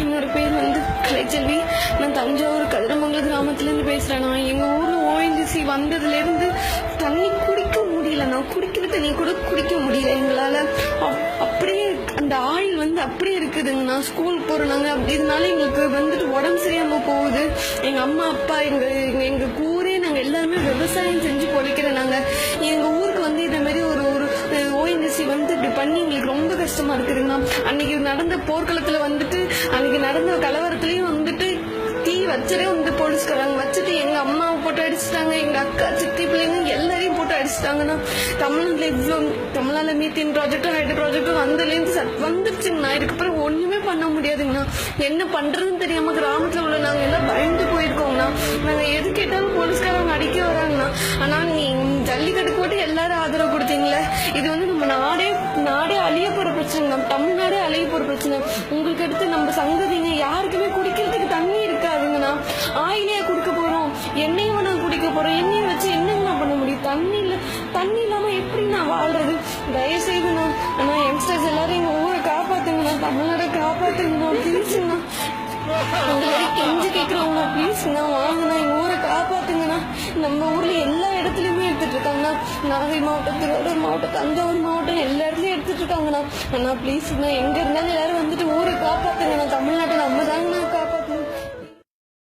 என்னோட பேர் கலைச்செல்வி. நான் தஞ்சாவூர் கதிரமங்கலம் கிராமத்துலேருந்து பேசுகிறேன். நான் எங்கள் ஊரில் ஓஎன்ஜிசி வந்ததுலேருந்து தண்ணி குடிக்க முடியல. நான் குடிக்கிற தண்ணி கூட குடிக்க முடியல எங்களால். அப்படியே அந்த ஆயில் அப்படியே இருக்குதுங்க. நான் ஸ்கூல் போகிறோம் நாங்கள். இதனால எங்களுக்கு உடம்பு சரியாமல் போகுது. எங்கள் அம்மா அப்பா எங்கள் ஊரே நாங்கள் எல்லாருமே விவசாயம் செஞ்சு பொழைக்கிறோம். நாங்கள் எங்கள் ஊருக்கு இதே மாதிரி ஒரு ஓஎன்ஜிசி இப்படி பண்ணி எங்களுக்கு ரொம்ப கஷ்டமா இருக்குதுங்கண்ணா. அன்னைக்கு நடந்த போர்க்களத்துல அன்னைக்கு நடந்த கலவரத்துலயும் தீ வச்சதே போலீஸ்காரங்க வச்சுட்டு எங்க அம்மாவை போட்டு அடிச்சுட்டாங்க. எங்க அக்கா சித்தி பிள்ளைங்க எல்லாரையும் போட்டு அடிச்சுட்டாங்கன்னா. தமிழ்நாட்டுல தமிழ்நாடு மீத்தேன் ப்ராஜெக்டும் ஹைட்ரோ ப்ராஜெக்டும் வந்துருச்சுங்கண்ணா. இதுக்கப்புறம் ஒண்ணுமே பண்ண முடியாதுங்கண்ணா. என்ன பண்றதுன்னு தெரியாம கிராமத்துல உள்ள நாங்க எல்லாம் பயந்து போயிருக்கோங்கண்ணா. நாங்க எது கேட்டாலும் போலீஸ்காரங்க அடிக்க வராங்கண்ணா. ஆனா நீ ஜல்லிக்கட்டுக்கு போட்டு எல்லாரும் ஆதரவு கொடுத்தீங்களே. இது நம்ம நாடே அழிய போற பிரச்சனை. நம்ம தமிழ்நாடே அழிய போற பிரச்சனை. உங்களுக்கு அடுத்து நம்ம சங்கதிங்க யாருக்குமே குடிக்கிறதுக்கு தண்ணி இருக்காதுங்கண்ணா. ஆயிலே குடிக்க போறோம், எண்ணெயும் நான் குடிக்க போறோம். எண்ணெயை வச்சு என்னங்கண்ணா பண்ண முடியும்? தண்ணி இல்லாம எப்படி நான் வாழ்றது? தயவு செய்துண்ணா ஆனா யங்ஸ்டர்ஸ் எல்லாரும் எங்க ஊரை காப்பாத்துங்கண்ணா, தமிழ்நாடை காப்பாத்துங்கண்ணா, ப்ளீஸ்ங்கண்ணா. கெஞ்சு கேட்கிறவங்க ப்ளீஸ்ண்ணா வாங்கண்ணா, எங்க ஊரை காப்பாத்துங்கண்ணா. நம்ம ஊர்ல எல்லா இடத்துலயுமே எடுத்துட்டு இருக்காங்கண்ணா. நாகை மாவட்டம், திருவாரூர் மாவட்டம், தஞ்சாவூர் மாவட்டம் எல்லா இடத்துலயும் எடுத்துட்டு இருக்காங்கண்ணா. ஆனா ப்ளீஸ்ண்ணா எங்க இருந்தாலும் எல்லாரும் ஊரை காப்பாத்துங்கண்ணா. தமிழ்நாட்டை நம்ம தாங்கண்ணா